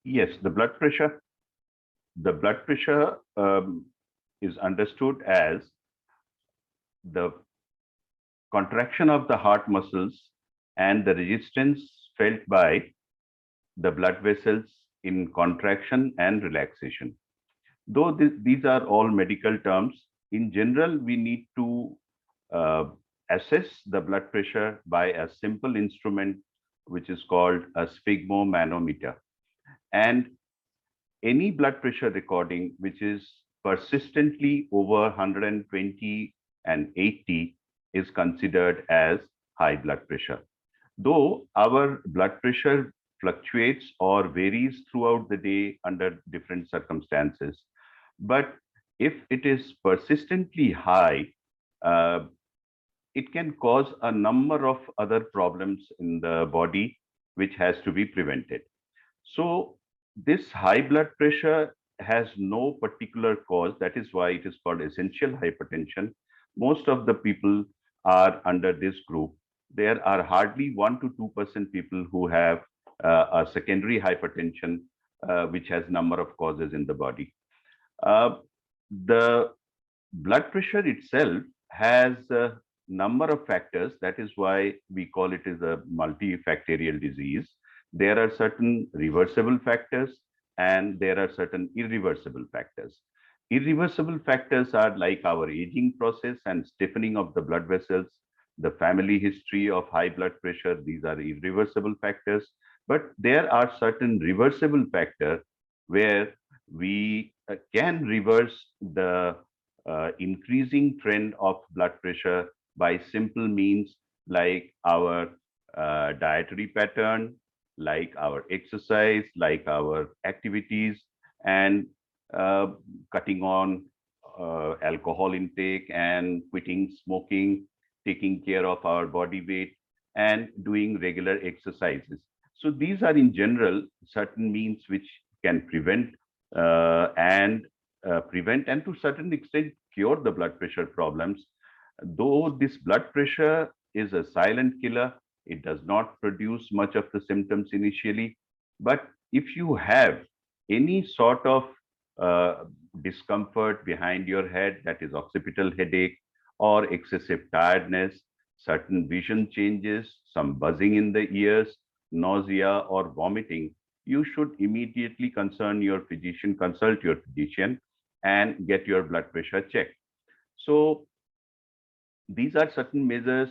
Yes, the blood pressure. The blood pressure is understood as the contraction of the heart muscles and the resistance felt by the blood vessels in contraction and relaxation. Though these are all medical terms, in general, we need to uh, assess the blood pressure by a simple instrument which is called a sphygmomanometer. And any blood pressure recording which is persistently over 120 and 80 is considered as high blood pressure. Though our blood pressure fluctuates or varies throughout the day under different circumstances, but if it is persistently high, uh, it can cause a number of other problems in the body which has to be prevented. So this high blood pressure has no particular cause. That is why it is called essential hypertension. Most of the people are under this group. There are hardly 1 to 2% people who have a secondary hypertension, which has number of causes in the body. Uh, the blood pressure itself has a number of factors. That is why we call it as a multifactorial disease. There are certain reversible factors and there are certain irreversible factors. Irreversible factors are like our aging process and stiffening of the blood vessels, the family history of high blood pressure. These are irreversible factors. But there are certain reversible factors where we can reverse the increasing trend of blood pressure by simple means like our dietary pattern, like our exercise, like our activities, and uh, cutting on alcohol intake and quitting smoking, taking care of our body weight, and doing regular exercises. So these are in general certain means which can prevent and to certain extent cure the blood pressure problems. Though this blood pressure is a silent killer, it does not produce much of the symptoms initially. But if you have any sort of uh, discomfort behind your head, that is occipital headache or excessive tiredness, certain vision changes, some buzzing in the ears, nausea or vomiting, you should immediately consult your physician and get your blood pressure checked. So these are certain measures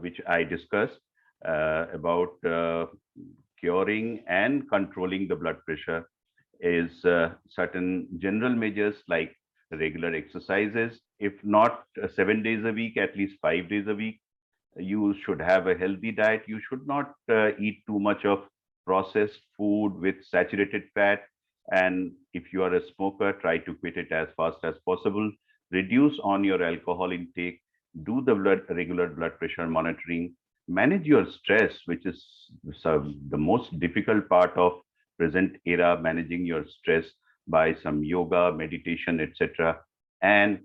which I discussed about curing and controlling the blood pressure is certain general measures like regular exercises, if not 7 days a week, at least 5 days a week. You should have a healthy diet. You should not eat too much of processed food with saturated fat. And if you are a smoker, try to quit it as fast as possible. Reduce on your alcohol intake. Do the regular blood pressure monitoring. Manage your stress, which is the most difficult part of present era, managing your stress by some yoga, meditation, etc. And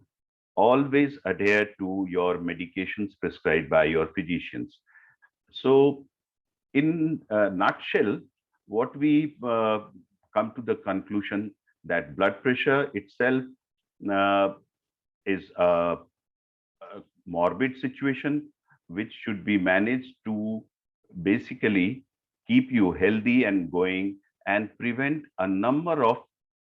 always adhere to your medications prescribed by your physicians. So, in a nutshell, what we come to the conclusion that blood pressure itself uh, is a morbid situation which should be managed to basically keep you healthy and going and prevent a number of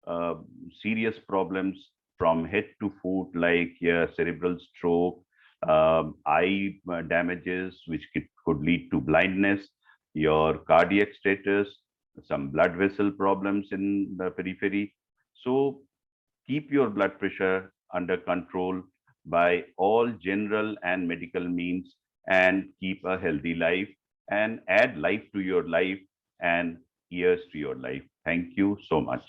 uh, serious problems from head to foot, like cerebral stroke, eye damages, which could lead to blindness, your cardiac status, some blood vessel problems in the periphery. So keep your blood pressure under control by all general and medical means and keep a healthy life and add life to your life and years to your life. Thank you so much.